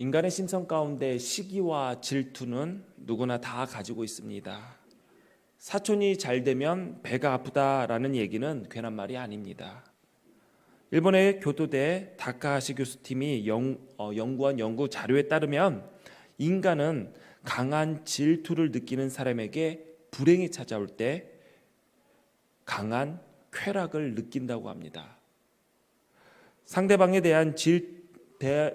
인간의 심성 가운데 시기와 질투는 누구나 다 가지고 있습니다. 사촌이 잘 되면 배가 아프다라는 얘기는 괜한 말이 아닙니다. 일본의 교토대 다카하시 교수팀이 연구한 연구 자료에 따르면 인간은 강한 질투를 느끼는 사람에게 불행이 찾아올 때 강한 쾌락을 느낀다고 합니다. 상대방에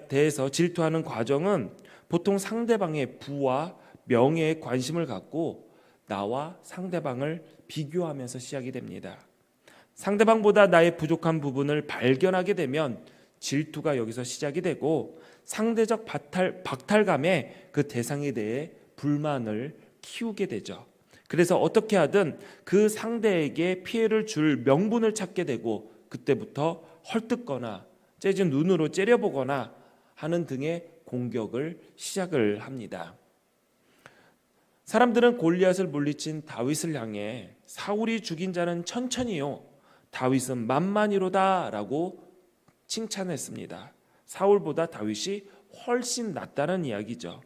대해서 질투하는 과정은 보통 상대방의 부와 명예에 관심을 갖고 나와 상대방을 비교하면서 시작이 됩니다. 상대방보다 나의 부족한 부분을 발견하게 되면 질투가 여기서 시작이 되고 상대적 박탈감에 그 대상에 대해 불만을 키우게 되죠. 그래서 어떻게 하든 그 상대에게 피해를 줄 명분을 찾게 되고 그때부터 헐뜯거나 째진 눈으로 째려보거나 하는 등의 공격을 시작을 합니다. 사람들은 골리앗을 물리친 다윗을 향해 사울이 죽인 자는 천천히요 다윗은 만만히로다 라고 칭찬했습니다. 사울보다 다윗이 훨씬 낫다는 이야기죠.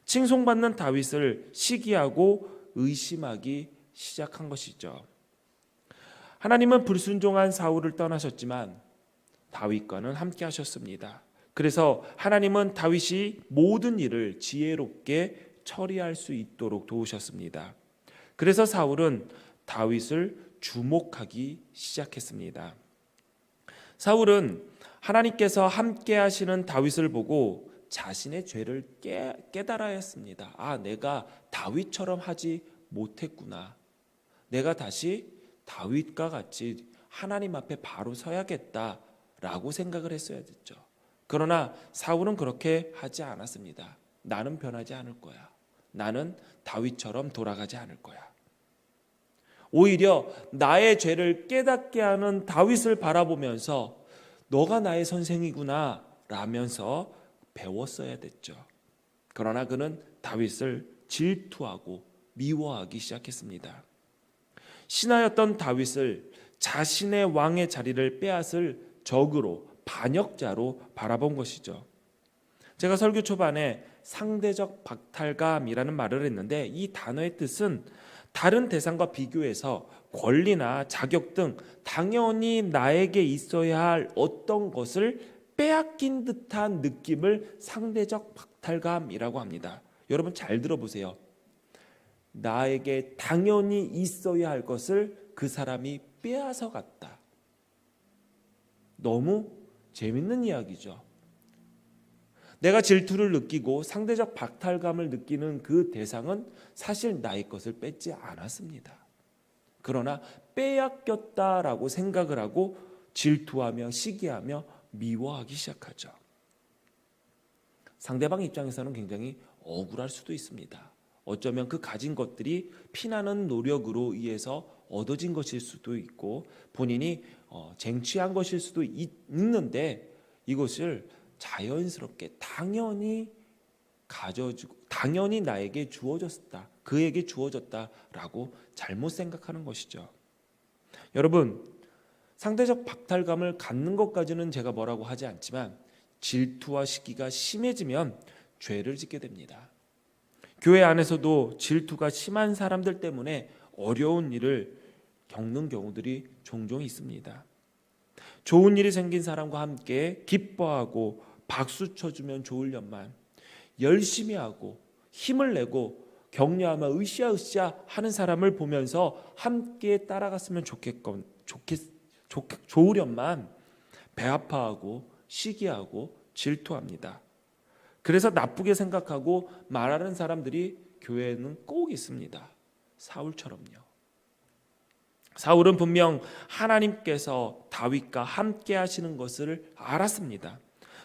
칭송받는 다윗을 시기하고 의심하기 시작한 것이죠. 하나님은 불순종한 사울을 떠나셨지만 다윗과는 함께 하셨습니다. 그래서 하나님은 다윗이 모든 일을 지혜롭게 처리할 수 있도록 도우셨습니다. 그래서 사울은 다윗을 주목하기 시작했습니다. 사울은 하나님께서 함께 하시는 다윗을 보고 자신의 죄를 깨달아야 했습니다. 내가 다윗처럼 하지 못했구나. 내가 다시 다윗과 같이 하나님 앞에 바로 서야겠다라고 생각을 했어야 됐죠. 그러나 사울은 그렇게 하지 않았습니다. 나는 변하지 않을 거야. 나는 다윗처럼 돌아가지 않을 거야. 오히려 나의 죄를 깨닫게 하는 다윗을 바라보면서 너가 나의 선생이구나 라면서 배웠어야 됐죠. 그러나 그는 다윗을 질투하고 미워하기 시작했습니다. 신하였던 다윗을 자신의 왕의 자리를 빼앗을 적으로 반역자로 바라본 것이죠. 제가 설교 초반에 상대적 박탈감이라는 말을 했는데 이 단어의 뜻은 다른 대상과 비교해서 권리나 자격 등 당연히 나에게 있어야 할 어떤 것을 빼앗긴 듯한 느낌을 상대적 박탈감이라고 합니다. 여러분 잘 들어보세요. 나에게 당연히 있어야 할 것을 그 사람이 빼앗아 갔다. 너무 재밌는 이야기죠. 내가 질투를 느끼고 상대적 박탈감을 느끼는 그 대상은 사실 나의 것을 뺏지 않았습니다. 그러나 빼앗겼다라고 생각을 하고 질투하며 시기하며 미워하기 시작하죠. 상대방 입장에서는 굉장히 억울할 수도 있습니다. 어쩌면 그 가진 것들이 피나는 노력으로 의해서 얻어진 것일 수도 있고 본인이 쟁취한 것일 수도 있는데 이것을 자연스럽게 당연히 가져주고 당연히 나에게 주어졌다. 그에게 주어졌다라고 잘못 생각하는 것이죠. 여러분, 상대적 박탈감을 갖는 것까지는 제가 뭐라고 하지 않지만 질투와 시기가 심해지면 죄를 짓게 됩니다. 교회 안에서도 질투가 심한 사람들 때문에 어려운 일을 겪는 경우들이 종종 있습니다. 좋은 일이 생긴 사람과 함께 기뻐하고 박수 쳐주면 좋으련만 열심히 하고 힘을 내고 격려하며 으쌰으쌰 하는 사람을 보면서 함께 따라갔으면 좋으련만 배 아파하고 시기하고 질투합니다. 그래서 나쁘게 생각하고 말하는 사람들이 교회에는 꼭 있습니다. 사울처럼요. 사울은 분명 하나님께서 다윗과 함께 하시는 것을 알았습니다.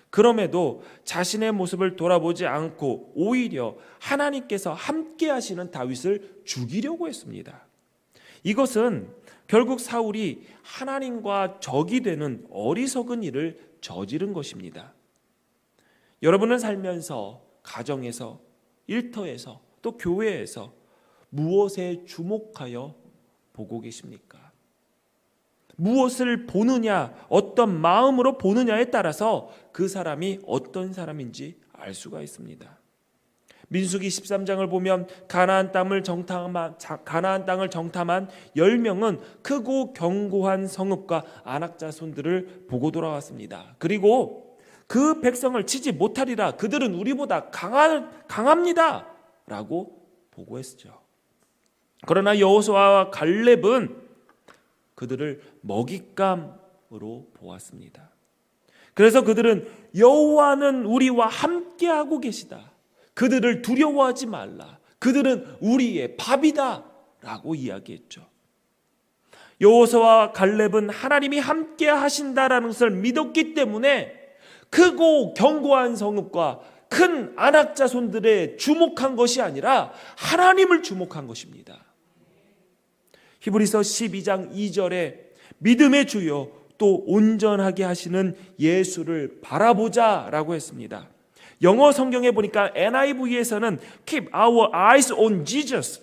그럼에도 자신의 모습을 돌아보지 않고 오히려 하나님께서 함께 하시는 다윗을 죽이려고 했습니다. 이것은 결국 사울이 하나님과 적이 되는 어리석은 일을 저지른 것입니다. 여러분은 살면서 가정에서 일터에서 또 교회에서 무엇에 주목하여 보고 계십니까? 무엇을 보느냐, 어떤 마음으로 보느냐에 따라서 그 사람이 어떤 사람인지 알 수가 있습니다. 민수기 13장을 보면 가나안 땅을 정탐한 10명은 크고 견고한 성읍과 안악 자손들을 보고 돌아왔습니다. 그리고 그 백성을 치지 못하리라, 그들은 우리보다 강합니다 라고 보고했죠. 그러나 여호수아와 갈렙은 그들을 먹잇감으로 보았습니다. 그래서 그들은 여호와는 우리와 함께하고 계시다, 그들을 두려워하지 말라, 그들은 우리의 밥이다 라고 이야기했죠. 여호수아와 갈렙은 하나님이 함께 하신다라는 것을 믿었기 때문에 크고 견고한 성읍과 큰 안악 자손들에 주목한 것이 아니라 하나님을 주목한 것입니다. 히브리서 12장 2절에 믿음의 주요 또 온전하게 하시는 예수를 바라보자 라고 했습니다. 영어 성경에 보니까 NIV에서는 Keep our eyes on Jesus,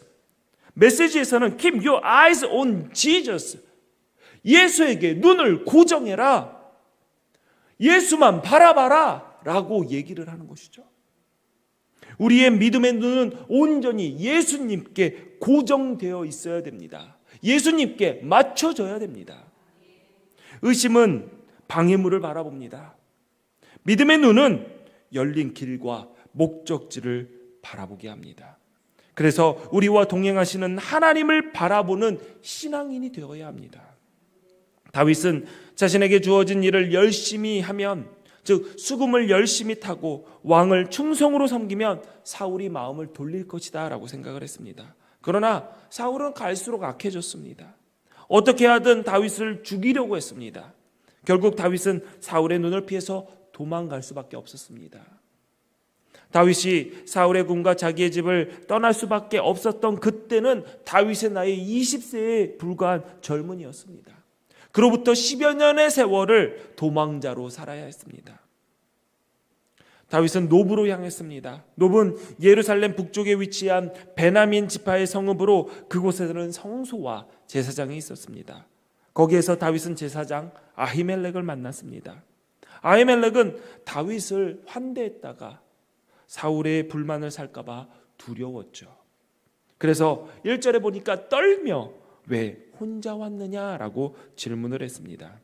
메시지에서는 Keep your eyes on Jesus, 예수에게 눈을 고정해라, 예수만 바라봐라 라고 얘기를 하는 것이죠. 우리의 믿음의 눈은 온전히 예수님께 고정되어 있어야 됩니다. 예수님께 맞춰져야 됩니다. 의심은 방해물을 바라봅니다. 믿음의 눈은 열린 길과 목적지를 바라보게 합니다. 그래서 우리와 동행하시는 하나님을 바라보는 신앙인이 되어야 합니다. 다윗은 자신에게 주어진 일을 열심히 하면, 즉 수금을 열심히 타고 왕을 충성으로 섬기면 사울이 마음을 돌릴 것이다 라고 생각을 했습니다. 그러나 사울은 갈수록 악해졌습니다. 어떻게 하든 다윗을 죽이려고 했습니다. 결국 다윗은 사울의 눈을 피해서 도망갈 수밖에 없었습니다. 다윗이 사울의 궁과 자기의 집을 떠날 수밖에 없었던 그때는 다윗의 나이 20세에 불과한 젊은이였습니다. 그로부터 10여 년의 세월을 도망자로 살아야 했습니다. 다윗은 노브로 향했습니다. 노브는 예루살렘 북쪽에 위치한 베냐민 지파의 성읍으로 그곳에는 성소와 제사장이 있었습니다. 거기에서 다윗은 제사장 아히멜렉을 만났습니다. 아히멜렉은 다윗을 환대했다가 사울의 불만을 살까 봐 두려웠죠. 그래서 1절에 보니까 떨며 왜 혼자 왔느냐라고 질문을 했습니다.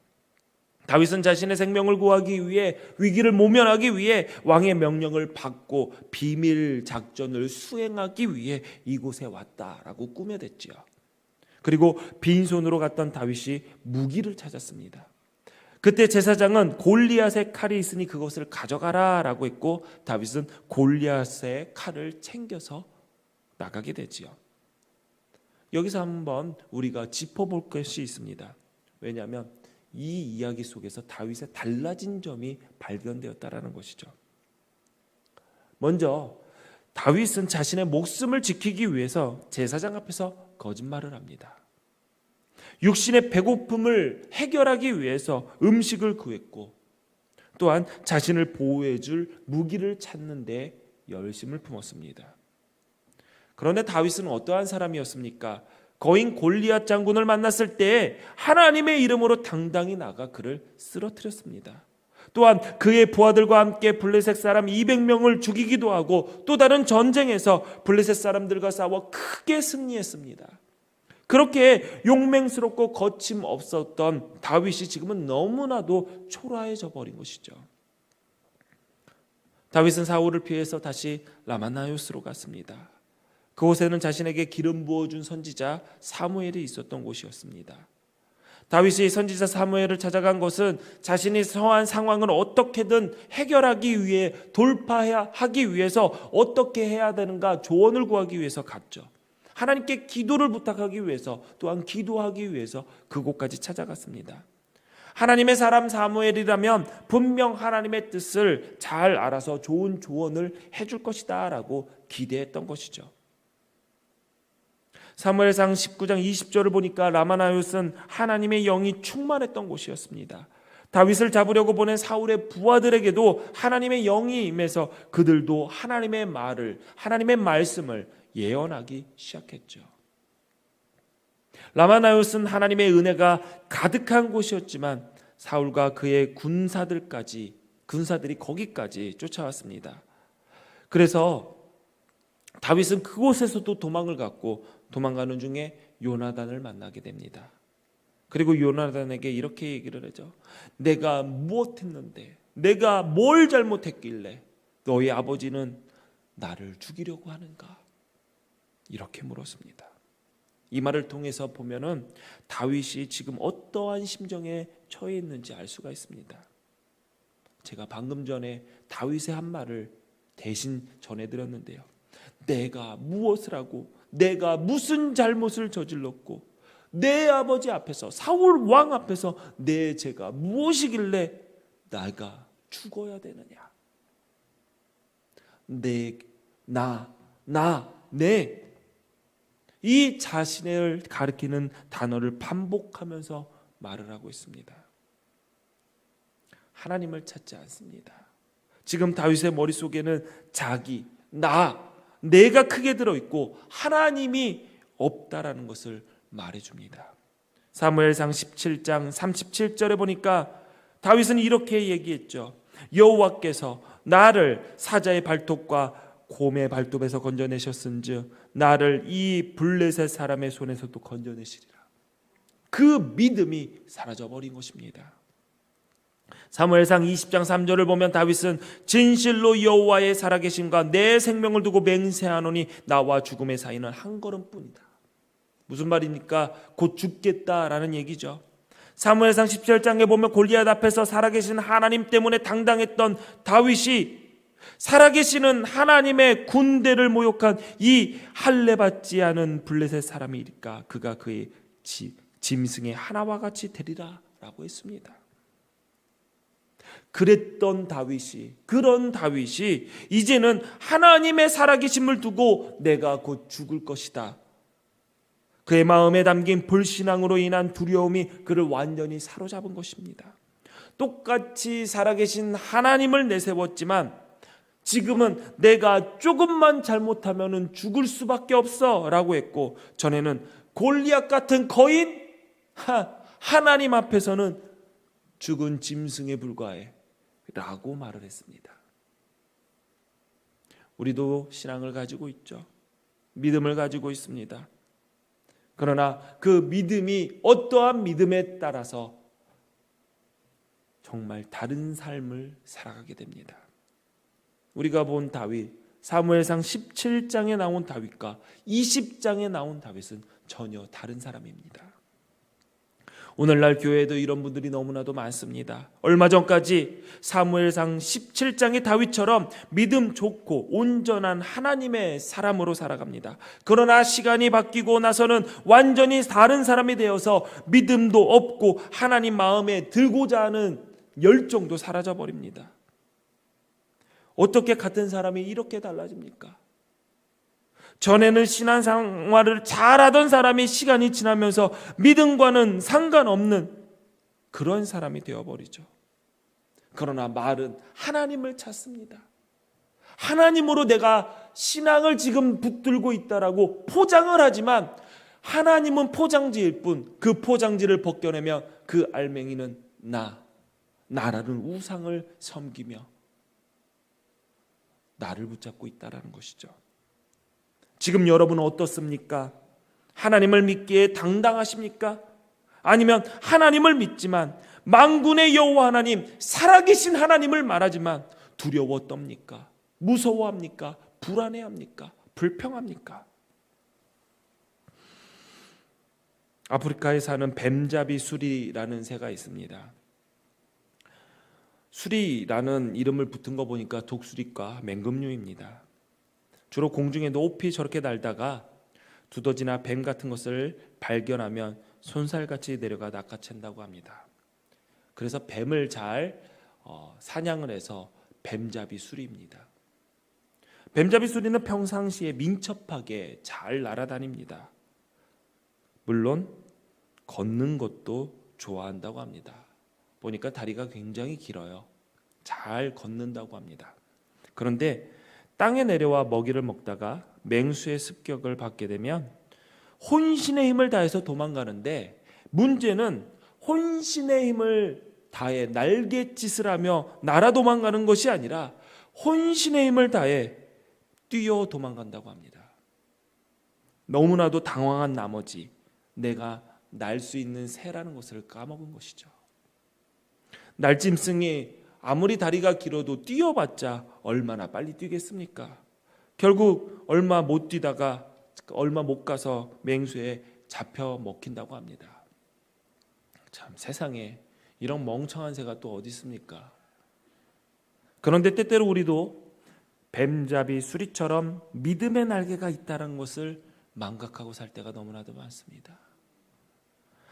다윗은 자신의 생명을 구하기 위해, 위기를 모면하기 위해 왕의 명령을 받고 비밀 작전을 수행하기 위해 이곳에 왔다라고 꾸며댔지요. 그리고 빈손으로 갔던 다윗이 무기를 찾았습니다. 그때 제사장은 골리앗의 칼이 있으니 그것을 가져가라 라고 했고, 다윗은 골리앗의 칼을 챙겨서 나가게 되지요. 여기서 한번 우리가 짚어볼 것이 있습니다. 왜냐하면 이 이야기 속에서 다윗의 달라진 점이 발견되었다라는 것이죠. 먼저 다윗은 자신의 목숨을 지키기 위해서 제사장 앞에서 거짓말을 합니다. 육신의 배고픔을 해결하기 위해서 음식을 구했고, 또한 자신을 보호해 줄 무기를 찾는 데 열심을 품었습니다. 그런데 다윗은 어떠한 사람이었습니까? 거인 골리앗 장군을 만났을 때 하나님의 이름으로 당당히 나가 그를 쓰러뜨렸습니다. 또한 그의 부하들과 함께 블레셋 사람 200명을 죽이기도 하고, 또 다른 전쟁에서 블레셋 사람들과 싸워 크게 승리했습니다. 그렇게 용맹스럽고 거침없었던 다윗이 지금은 너무나도 초라해져 버린 것이죠. 다윗은 사울을 피해서 다시 라마나요스로 갔습니다. 그곳에는 자신에게 기름 부어준 선지자 사무엘이 있었던 곳이었습니다. 다윗이 선지자 사무엘을 찾아간 것은 자신이 처한 상황을 어떻게든 해결하기 위해, 돌파하기 위해서 어떻게 해야 되는가 조언을 구하기 위해서 갔죠. 하나님께 기도를 부탁하기 위해서, 또한 기도하기 위해서 그곳까지 찾아갔습니다. 하나님의 사람 사무엘이라면 분명 하나님의 뜻을 잘 알아서 좋은 조언을 해줄 것이다 라고 기대했던 것이죠. 사무엘상 19장 20절을 보니까 라마나요스는 하나님의 영이 충만했던 곳이었습니다. 다윗을 잡으려고 보낸 사울의 부하들에게도 하나님의 영이 임해서 그들도 하나님의 말을, 하나님의 말씀을 예언하기 시작했죠. 라마나요스는 하나님의 은혜가 가득한 곳이었지만 사울과 그의 군사들이 거기까지 쫓아왔습니다. 그래서 다윗은 그곳에서도 도망을 갔고 도망가는 중에 요나단을 만나게 됩니다. 그리고 요나단에게 이렇게 얘기를 하죠. 내가 무엇했는데, 내가 뭘 잘못했길래 너희 아버지는 나를 죽이려고 하는가? 이렇게 물었습니다. 이 말을 통해서 보면은 다윗이 지금 어떠한 심정에 처해 있는지 알 수가 있습니다. 제가 방금 전에 다윗의 한 말을 대신 전해드렸는데요. 내가 무엇을 하고 내가 무슨 잘못을 저질렀고 내 아버지 앞에서, 사울 왕 앞에서 내 죄가 무엇이길래 내가 죽어야 되느냐? 이 자신을 가리키는 단어를 반복하면서 말을 하고 있습니다. 하나님을 찾지 않습니다. 지금 다윗의 머릿속에는 자기, 내가 크게 들어있고 하나님이 없다라는 것을 말해줍니다. 사무엘상 17장 37절에 보니까 다윗은 이렇게 얘기했죠. 여호와께서 나를 사자의 발톱과 곰의 발톱에서 건져내셨은즉 나를 이 블레셋 사람의 손에서도 건져내시리라. 그 믿음이 사라져버린 것입니다. 사무엘상 20장 3절을 보면 다윗은 진실로 여호와의 살아계심과 내 생명을 두고 맹세하노니 나와 죽음의 사이는 한 걸음뿐이다. 무슨 말입니까? 곧 죽겠다라는 얘기죠. 사무엘상 17장에 보면 골리앗 앞에서 살아계신 하나님 때문에 당당했던 다윗이 살아계시는 하나님의 군대를 모욕한 이 할례받지 않은 블레셋 사람이니까 그가 그의 짐승의 하나와 같이 되리라 라고 했습니다. 그런 다윗이 이제는 하나님의 살아계심을 두고 내가 곧 죽을 것이다. 그의 마음에 담긴 불신앙으로 인한 두려움이 그를 완전히 사로잡은 것입니다. 똑같이 살아계신 하나님을 내세웠지만 지금은 내가 조금만 잘못하면 죽을 수밖에 없어 라고 했고, 전에는 골리앗 같은 거인 하나님 앞에서는 죽은 짐승에 불과해 라고 말을 했습니다. 우리도 신앙을 가지고 있죠. 믿음을 가지고 있습니다. 그러나 그 믿음이 어떠한 믿음에 따라서 정말 다른 삶을 살아가게 됩니다. 우리가 본 다윗, 사무엘상 17장에 나온 다윗과 20장에 나온 다윗은 전혀 다른 사람입니다. 오늘날 교회에도 이런 분들이 너무나도 많습니다. 얼마 전까지 사무엘상 17장의 다윗처럼 믿음 좋고 온전한 하나님의 사람으로 살아갑니다. 그러나 시간이 바뀌고 나서는 완전히 다른 사람이 되어서 믿음도 없고 하나님 마음에 들고자 하는 열정도 사라져버립니다. 어떻게 같은 사람이 이렇게 달라집니까? 전에는 신앙생활을 잘하던 사람이 시간이 지나면서 믿음과는 상관없는 그런 사람이 되어버리죠. 그러나 말은 하나님을 찾습니다. 하나님으로 내가 신앙을 지금 붙들고 있다라고 포장을 하지만 하나님은 포장지일 뿐, 그 포장지를 벗겨내면 그 알맹이는 나라는 우상을 섬기며 나를 붙잡고 있다라는 것이죠. 지금 여러분은 어떻습니까? 하나님을 믿기에 당당하십니까? 아니면 하나님을 믿지만 만군의 여호와 하나님, 살아계신 하나님을 말하지만 두려워 떱니까? 무서워합니까? 불안해합니까? 불평합니까? 아프리카에 사는 뱀잡이 수리라는 새가 있습니다. 수리라는 이름을 붙은 거 보니까 독수리과 맹금류입니다. 주로 공중에 높이 저렇게 날다가 두더지나 뱀 같은 것을 발견하면 손살같이 내려가 낚아챈다고 합니다. 그래서 뱀을 잘 사냥을 해서 뱀잡이 수리입니다. 뱀잡이 수리는 평상시에 민첩하게 잘 날아다닙니다. 물론 걷는 것도 좋아한다고 합니다. 보니까 다리가 굉장히 길어요. 잘 걷는다고 합니다. 그런데 땅에 내려와 먹이를 먹다가 맹수의 습격을 받게 되면 혼신의 힘을 다해서 도망가는데, 문제는 혼신의 힘을 다해 날갯짓을 하며 날아 도망가는 것이 아니라 혼신의 힘을 다해 뛰어 도망간다고 합니다. 너무나도 당황한 나머지 내가 날 수 있는 새라는 것을 까먹은 것이죠. 날짐승이 아무리 다리가 길어도 뛰어봤자 얼마나 빨리 뛰겠습니까? 결국 얼마 못 뛰다가 얼마 못 가서 맹수에 잡혀 먹힌다고 합니다. 참, 세상에 이런 멍청한 새가 또 어디 있습니까? 그런데 때때로 우리도 뱀잡이 수리처럼 믿음의 날개가 있다는 것을 망각하고 살 때가 너무나도 많습니다.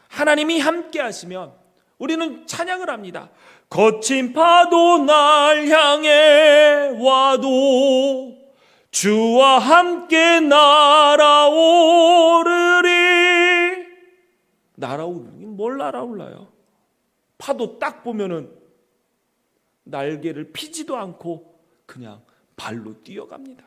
하나님이 함께 하시면 우리는 찬양을 합니다. 거친 파도 날 향해 와도 주와 함께 날아오르리. 날아오르니 뭘 날아올라요? 파도 딱 보면은 날개를 피지도 않고 그냥 발로 뛰어갑니다.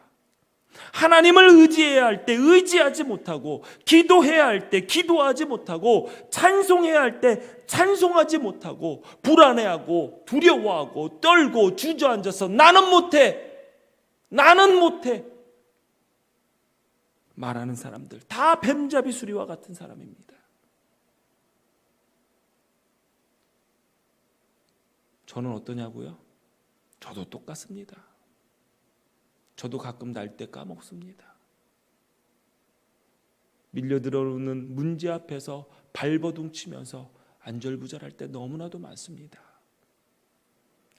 하나님을 의지해야 할 때 의지하지 못하고, 기도해야 할 때 기도하지 못하고, 찬송해야 할 때 찬송하지 못하고, 불안해하고 두려워하고 떨고 주저앉아서 나는 못해 말하는 사람들, 다 뱀잡이 수리와 같은 사람입니다. 저는 어떠냐고요? 저도 똑같습니다. 저도 가끔 날 때 까먹습니다. 밀려 들어오는 문제 앞에서 발버둥 치면서 안절부절할 때 너무나도 많습니다.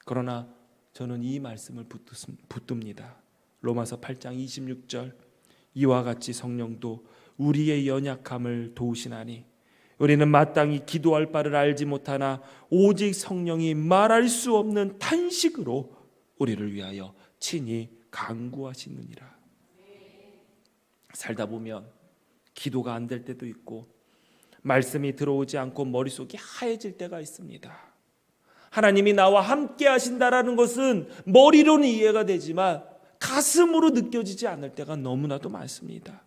그러나 저는 이 말씀을 붙듭니다. 로마서 8장 26절, 이와 같이 성령도 우리의 연약함을 도우시나니 우리는 마땅히 기도할 바를 알지 못하나 오직 성령이 말할 수 없는 탄식으로 우리를 위하여 친히 간구하시느니라. 살다 보면 기도가 안 될 때도 있고 말씀이 들어오지 않고 머릿속이 하얘질 때가 있습니다. 하나님이 나와 함께 하신다라는 것은 머리로는 이해가 되지만 가슴으로 느껴지지 않을 때가 너무나도 많습니다.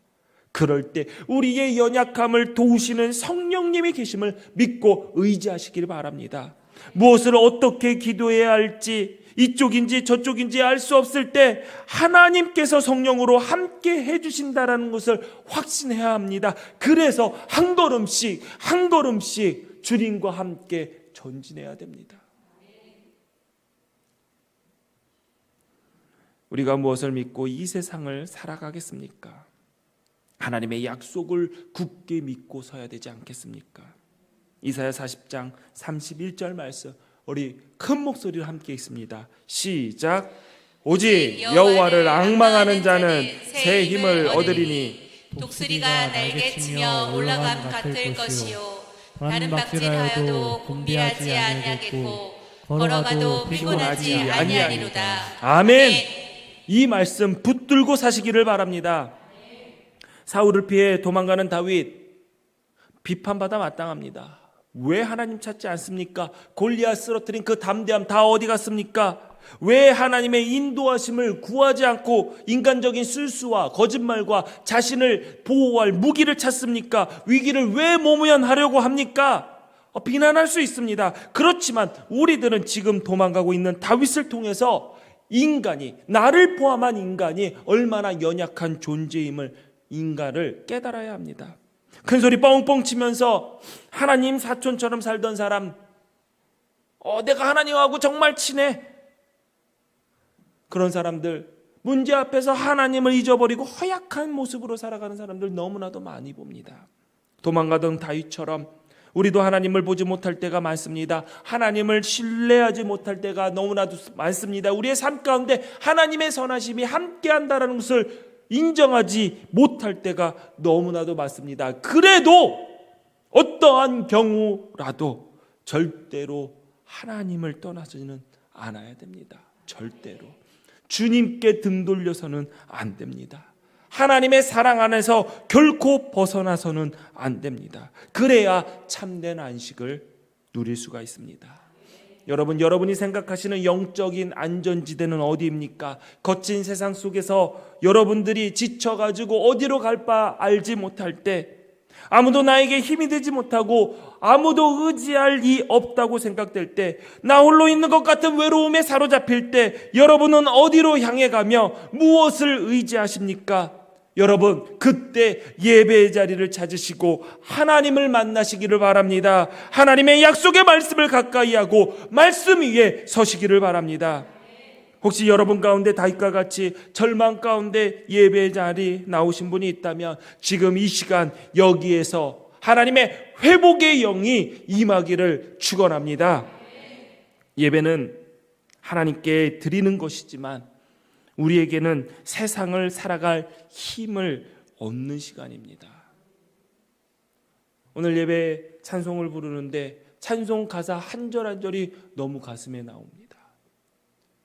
그럴 때 우리의 연약함을 도우시는 성령님이 계심을 믿고 의지하시길 바랍니다. 무엇을 어떻게 기도해야 할지, 이쪽인지 저쪽인지 알 수 없을 때 하나님께서 성령으로 함께 해주신다는 것을 확신해야 합니다. 그래서 한 걸음씩 주님과 함께 전진해야 됩니다. 우리가 무엇을 믿고 이 세상을 살아가겠습니까? 하나님의 약속을 굳게 믿고 서야 되지 않겠습니까? 이사야 40장 31절 말씀, 우리 큰 목소리로 함께 읽습니다. 시작. 오직 여호와를 앙망하는 자는 새 힘을 얻으리니 독수리가 날개치며 올라감 같을 것이요 다른 박질하여도 곤비하지 아니하겠고 걸어가도 피곤하지 아니하리로다. 아멘. 이 말씀 붙들고 사시기를 바랍니다. 사울을 피해 도망가는 다윗, 비판받아 마땅합니다. 왜 하나님 찾지 않습니까? 골리앗 쓰러뜨린 그 담대함 다 어디 갔습니까? 왜 하나님의 인도하심을 구하지 않고 인간적인 술수와 거짓말과 자신을 보호할 무기를 찾습니까? 위기를 왜 모면하려고 합니까? 비난할 수 있습니다. 그렇지만 우리들은 지금 도망가고 있는 다윗을 통해서 인간이, 나를 포함한 인간이 얼마나 연약한 존재임을 인간을 깨달아야 합니다. 큰소리 뻥뻥 치면서 하나님 사촌처럼 살던 사람, 내가 하나님하고 정말 친해, 그런 사람들, 문제 앞에서 하나님을 잊어버리고 허약한 모습으로 살아가는 사람들 너무나도 많이 봅니다. 도망가던 다윗처럼 우리도 하나님을 보지 못할 때가 많습니다. 하나님을 신뢰하지 못할 때가 너무나도 많습니다. 우리의 삶 가운데 하나님의 선하심이 함께한다는 것을 인정하지 못할 때가 너무나도 많습니다. 그래도 어떠한 경우라도 절대로 하나님을 떠나서는 않아야 됩니다. 절대로 주님께 등 돌려서는 안 됩니다. 하나님의 사랑 안에서 결코 벗어나서는 안 됩니다. 그래야 참된 안식을 누릴 수가 있습니다. 여러분이 생각하시는 영적인 안전지대는 어디입니까? 거친 세상 속에서 여러분들이 지쳐가지고 어디로 갈 바 알지 못할 때, 아무도 나에게 힘이 되지 못하고 아무도 의지할 이 없다고 생각될 때, 나 홀로 있는 것 같은 외로움에 사로잡힐 때 여러분은 어디로 향해 가며 무엇을 의지하십니까? 여러분, 그때 예배의 자리를 찾으시고 하나님을 만나시기를 바랍니다. 하나님의 약속의 말씀을 가까이 하고 말씀 위에 서시기를 바랍니다. 혹시 여러분 가운데 다윗과 같이 절망 가운데 예배의 자리 나오신 분이 있다면 지금 이 시간 여기에서 하나님의 회복의 영이 임하기를 축원합니다. 예배는 하나님께 드리는 것이지만 우리에게는 세상을 살아갈 힘을 얻는 시간입니다. 오늘 예배 찬송을 부르는데 찬송 가사 한 절 한 절이 너무 가슴에 나옵니다.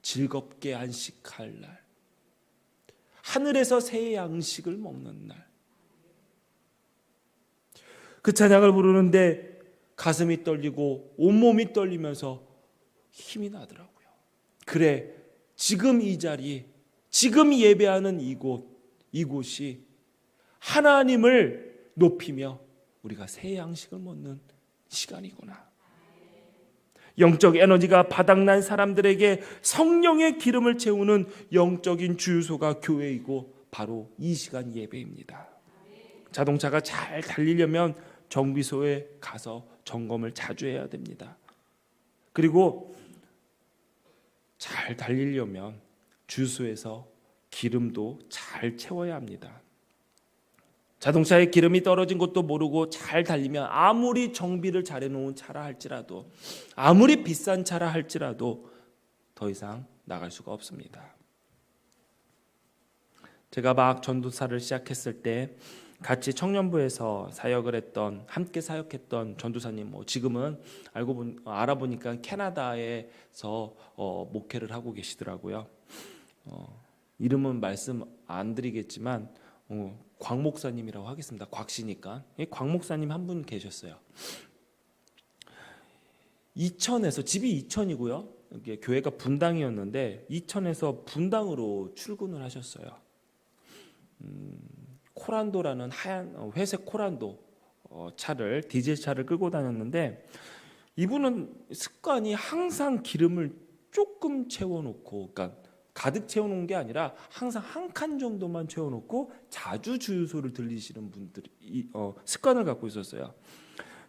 즐겁게 안식할 날, 하늘에서 새 양식을 먹는 날. 그 찬양을 부르는데 가슴이 떨리고 온몸이 떨리면서 힘이 나더라고요. 그래, 지금 이 자리, 지금 예배하는 이곳이 하나님을 높이며 우리가 새 양식을 먹는 시간이구나. 영적 에너지가 바닥난 사람들에게 성령의 기름을 채우는 영적인 주유소가 교회이고 바로 이 시간 예배입니다. 자동차가 잘 달리려면 정비소에 가서 점검을 자주 해야 됩니다. 그리고 잘 달리려면 주유소에서 기름도 잘 채워야 합니다. 자동차에 기름이 떨어진 것도 모르고 잘 달리면 아무리 정비를 잘해놓은 차라 할지라도, 아무리 비싼 차라 할지라도 더 이상 나갈 수가 없습니다. 제가 막 전도사를 시작했을 때 같이 청년부에서 사역을 했던, 함께 사역했던 전도사님, 지금은 알아보니까 캐나다에서 목회를 하고 계시더라고요. 이름은 말씀 안 드리겠지만 곽 목사님이라고 하겠습니다. 곽씨니까. 곽 목사님 한 분 계셨어요. 이천에서, 집이 이천이고요. 교회가 분당이었는데 이천에서 분당으로 출근을 하셨어요. 코란도라는 하얀 회색 코란도 차를, 디젤 차를 끌고 다녔는데 이분은 습관이 항상 기름을 조금 채워놓고, 그러니까 가득 채워놓은 게 아니라 항상 한 칸 정도만 채워놓고 자주 주유소를 들리시는 분들이 습관을 갖고 있었어요.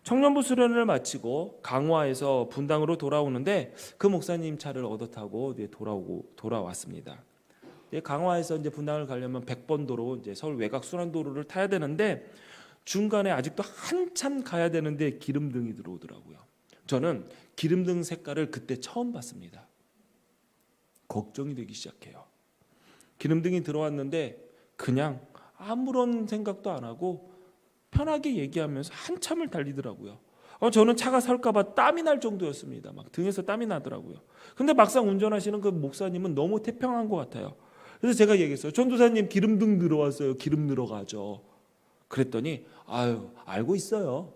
청년부 수련을 마치고 강화에서 분당으로 돌아오는데 그 목사님 차를 얻어 타고 돌아왔습니다. 강화에서 이제 분당을 가려면 100번 도로, 이제 서울 외곽 순환도로를 타야 되는데 중간에 아직도 한참 가야 되는데 기름등이 들어오더라고요. 저는 기름등 색깔을 그때 처음 봤습니다. 걱정이 되기 시작해요. 기름등이 들어왔는데 그냥 아무런 생각도 안 하고 편하게 얘기하면서 한참을 달리더라고요. 저는 차가 설까봐 땀이 날 정도였습니다. 막 등에서 땀이 나더라고요. 근데 막상 운전하시는 그 목사님은 너무 태평한 것 같아요. 그래서 제가 얘기했어요. 전도사님, 기름등 들어왔어요. 기름 들어가죠. 그랬더니 아유, 알고 있어요.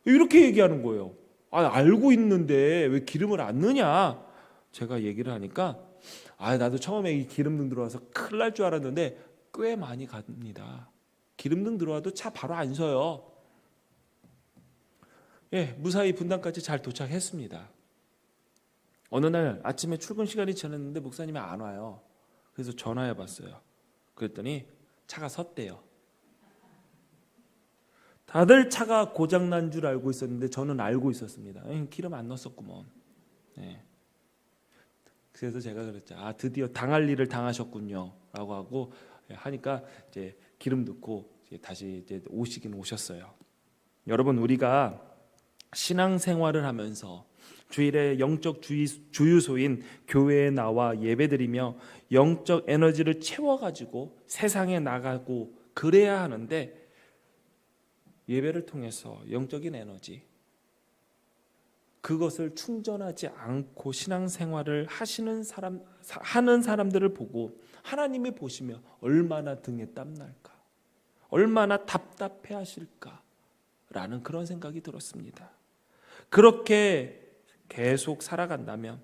이렇게 얘기하는 거예요. 알고 있는데 왜 기름을 안 넣냐? 제가 얘기를 하니까 나도 처음에 이 기름등 들어와서 큰일 날 줄 알았는데 꽤 많이 갑니다. 기름등 들어와도 차 바로 안 서요. 무사히 분당까지 잘 도착했습니다. 어느 날 아침에 출근 시간이 지났는데 목사님이 안 와요. 그래서 전화해 봤어요. 그랬더니 차가 섰대요. 다들 차가 고장난 줄 알고 있었는데 저는 알고 있었습니다. 기름 안 넣었었구먼. 그래서 제가 그랬죠. 드디어 당할 일을 당하셨군요. 라고 하고 하니까 이제 기름 넣고 다시 이제 오셨어요. 여러분, 우리가 신앙생활을 하면서 주일에 영적 주유소인 교회에 나와 예배드리며 영적 에너지를 채워가지고 세상에 나가고 그래야 하는데, 예배를 통해서 영적인 에너지, 그것을 충전하지 않고 신앙생활을 하는 사람들을 보고 하나님이 보시며 얼마나 등에 땀날까, 얼마나 답답해 하실까라는 그런 생각이 들었습니다. 그렇게 계속 살아간다면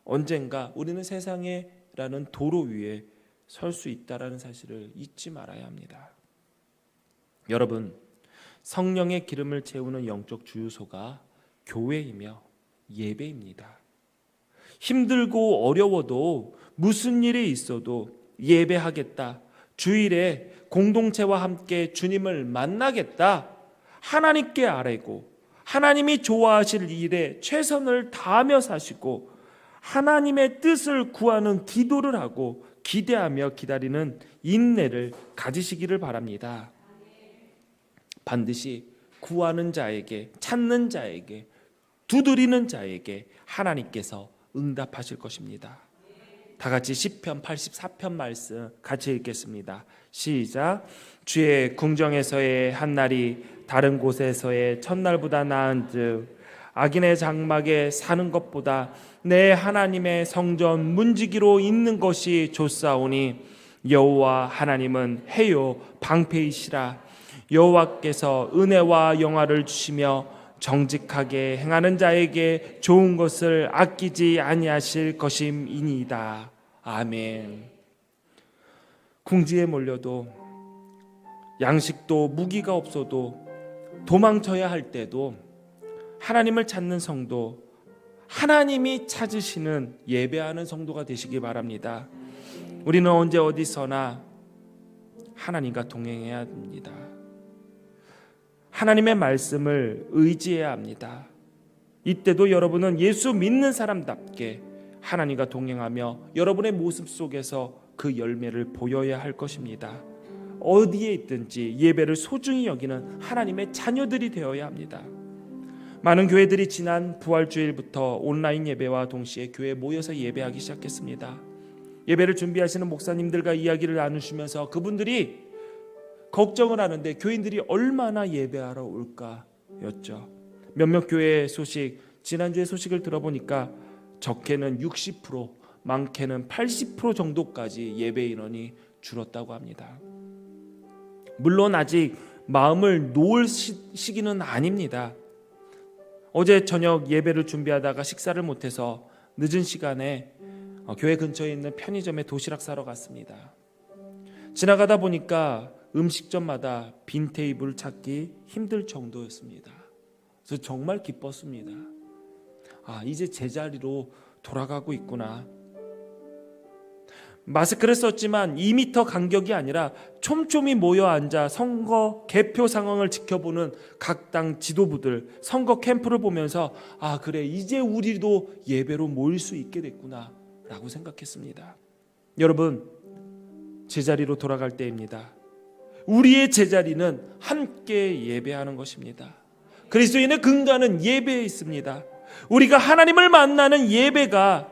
언젠가 우리는 세상에라는 도로 위에 설 수 있다라는 사실을 잊지 말아야 합니다. 여러분, 성령의 기름을 채우는 영적 주유소가 교회이며 예배입니다. 힘들고 어려워도 무슨 일이 있어도 예배하겠다, 주일에 공동체와 함께 주님을 만나겠다, 하나님께 아뢰고 하나님이 좋아하실 일에 최선을 다하며 사시고 하나님의 뜻을 구하는 기도를 하고 기대하며 기다리는 인내를 가지시기를 바랍니다. 반드시 구하는 자에게, 찾는 자에게, 두드리는 자에게 하나님께서 응답하실 것입니다. 다 같이 시편 84편 말씀 같이 읽겠습니다. 시작. 주의 궁정에서의 한날이 다른 곳에서의 첫날보다 나은즉 악인의 장막에 사는 것보다 내 하나님의 성전 문지기로 있는 것이 좋사오니 여호와 하나님은 해요 방패이시라. 여호와께서 은혜와 영화를 주시며 정직하게 행하는 자에게 좋은 것을 아끼지 아니하실 것임이니이다. 아멘. 궁지에 몰려도 양식도 무기가 없어도 도망쳐야 할 때도 하나님을 찾는 성도, 하나님이 찾으시는 예배하는 성도가 되시기 바랍니다. 우리는 언제 어디서나 하나님과 동행해야 합니다. 하나님의 말씀을 의지해야 합니다. 이때도 여러분은 예수 믿는 사람답게 하나님과 동행하며 여러분의 모습 속에서 그 열매를 보여야 할 것입니다. 어디에 있든지 예배를 소중히 여기는 하나님의 자녀들이 되어야 합니다. 많은 교회들이 지난 부활주일부터 온라인 예배와 동시에 교회에 모여서 예배하기 시작했습니다. 예배를 준비하시는 목사님들과 이야기를 나누시면서 그분들이 걱정을 하는데 교인들이 얼마나 예배하러 올까였죠. 몇몇 교회 소식, 지난주에 소식을 들어보니까 적게는 60%, 많게는 80% 정도까지 예배 인원이 줄었다고 합니다. 물론 아직 마음을 놓을 시기는 아닙니다. 어제 저녁 예배를 준비하다가 식사를 못해서 늦은 시간에 교회 근처에 있는 편의점에 도시락 사러 갔습니다. 지나가다 보니까 음식점마다 빈 테이블 찾기 힘들 정도였습니다. 그래서 정말 기뻤습니다. 이제 제자리로 돌아가고 있구나. 마스크를 썼지만 2m 간격이 아니라 촘촘히 모여 앉아 선거 개표 상황을 지켜보는 각 당 지도부들, 선거 캠프를 보면서 그래, 이제 우리도 예배로 모일 수 있게 됐구나 라고 생각했습니다. 여러분, 제자리로 돌아갈 때입니다. 우리의 제자리는 함께 예배하는 것입니다. 그리스도인의 근간은 예배에 있습니다. 우리가 하나님을 만나는 예배로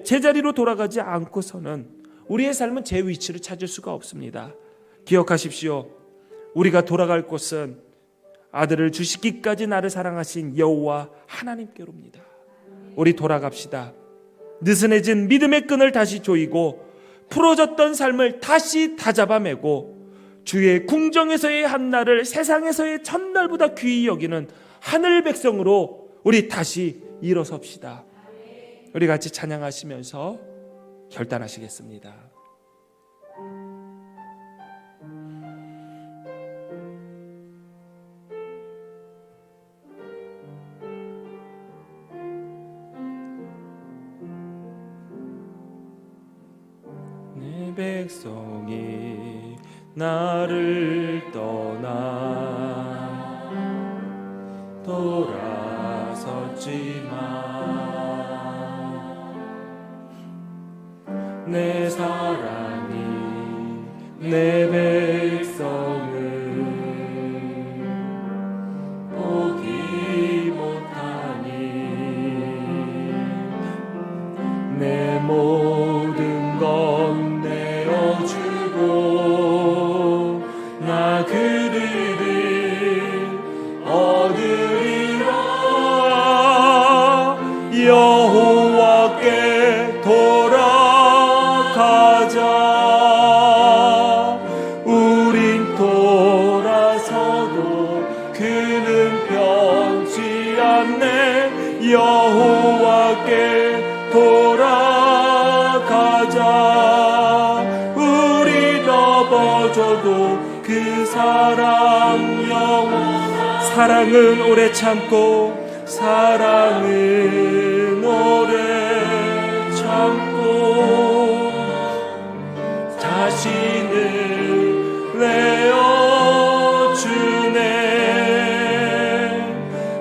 제자리로 돌아가지 않고서는 우리의 삶은 제 위치를 찾을 수가 없습니다. 기억하십시오. 우리가 돌아갈 곳은 아들을 주시기까지 나를 사랑하신 여호와 하나님께로입니다. 우리 돌아갑시다. 느슨해진 믿음의 끈을 다시 조이고 풀어졌던 삶을 다시 다잡아매고 주의 궁정에서의 한날을 세상에서의 첫날보다 귀히 여기는 하늘 백성으로 우리 다시 일어섭시다. 우리 같이 찬양하시면서 결단하시겠습니다. 내 백성이 나를 떠나 돌아섰지만 내 사랑이 내 백성을 포기 못하니 내 모든 것 내어주고 나 그들을 얻으리라. 여호와께 돌아가자. 우린 돌아서도 그는 변치 않네. 여호와께 돌아가자. 우리 넘어져도 그 사랑 사랑은 오래 참고 사랑은 오래 참고 자신을 내어주네.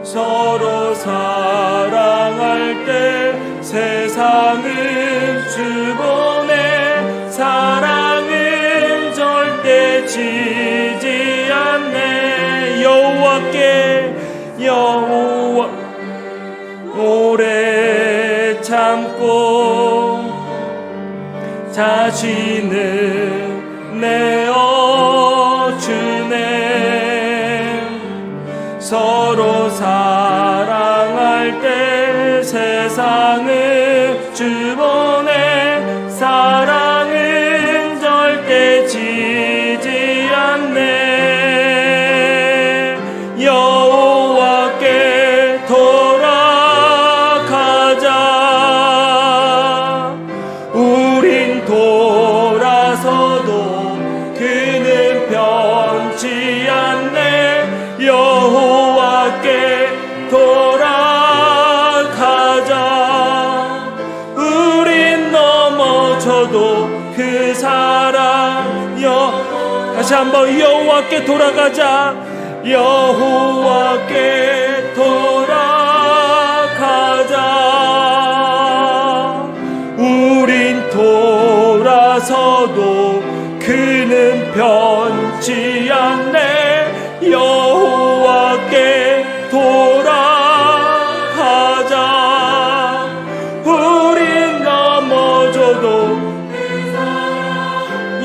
서로 사랑할 때 세상은 주보네. 사랑은 절대 지지 않네. 여호와 오래 참고 자신을 내어주네. 서로 사랑할 때 세상을 주보네. 사랑은 절대 지지 않네. 여호와께 돌아가자. 우린 돌아서도 그는 변치 않네. 여호와께 돌아가자. 우린 넘어져도 그 사랑 다시 한번 여호와께 돌아가자. 여호와께 돌아가자. 우린 돌아서도 그는 변치 않네. 여호와께 돌아가자. 우린 넘어져도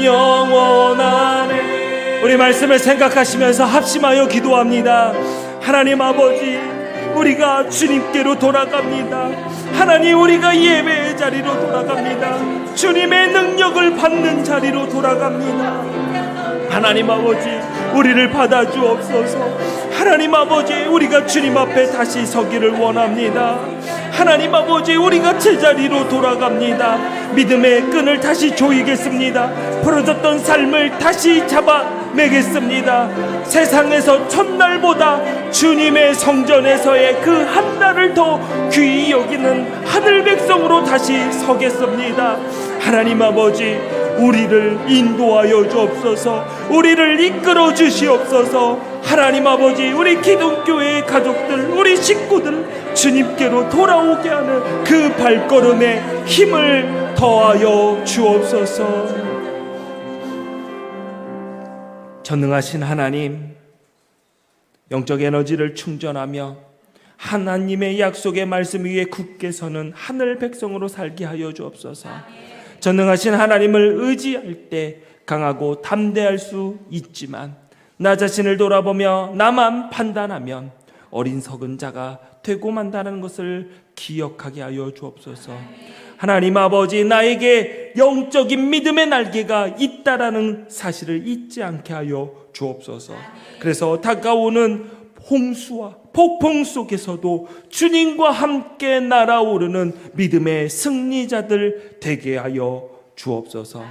영원하네. 우리 말씀을 생각하시면서 합심하여 기도합니다. 하나님 아버지, 우리가 주님께로 돌아갑니다. 하나님, 우리가 예배의 자리로 돌아갑니다. 주님의 능력을 받는 자리로 돌아갑니다. 하나님 아버지, 우리를 받아주옵소서. 하나님 아버지, 우리가 주님 앞에 다시 서기를 원합니다. 하나님 아버지, 우리가 제자리로 돌아갑니다. 믿음의 끈을 다시 조이겠습니다. 부러졌던 삶을 다시 잡아매겠습니다. 세상에서 첫날보다 주님의 성전에서의 그 한 날을 더 귀히 여기는 하늘 백성으로 다시 서겠습니다. 하나님 아버지, 우리를 인도하여 주옵소서. 우리를 이끌어 주시옵소서. 하나님 아버지, 우리 기독교회의 가족들, 우리 식구들 주님께로 돌아오게 하는 그 발걸음에 힘을 더하여 주옵소서. 전능하신 하나님, 영적 에너지를 충전하며 하나님의 약속의 말씀 위에 굳게 서는 하늘 백성으로 살게 하여 주옵소서. 전능하신 하나님을 의지할 때 강하고 담대할 수 있지만 나 자신을 돌아보며 나만 판단하면 어리석은 자가 되고 만다는 것을 기억하게 하여 주옵소서. 하나님 아버지, 나에게 영적인 믿음의 날개가 있다라는 사실을 잊지 않게 하여 주옵소서. 그래서 다가오는 홍수와 폭풍 속에서도 주님과 함께 날아오르는 믿음의 승리자들 되게 하여 주옵소서.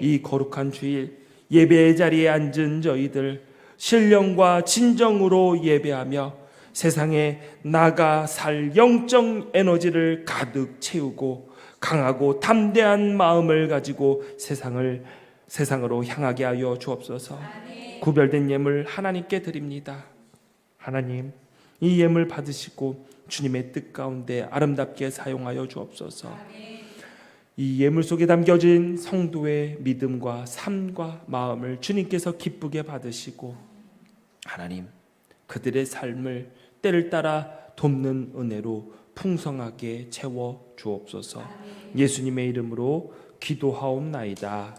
이 거룩한 주일 예배의 자리에 앉은 저희들 신령과 진정으로 예배하며 세상에 나가 살 영적 에너지를 가득 채우고 강하고 담대한 마음을 가지고 세상으로 향하게 하여 주옵소서. 구별된 예물 하나님께 드립니다. 하나님, 이 예물 받으시고 주님의 뜻 가운데 아름답게 사용하여 주옵소서. 이 예물 속에 담겨진 성도의 믿음과 삶과 마음을 주님께서 기쁘게 받으시고 하나님, 그들의 삶을 때를 따라 돕는 은혜로 풍성하게 채워 주옵소서. 예수님의 이름으로 기도하옵나이다.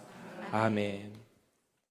아멘.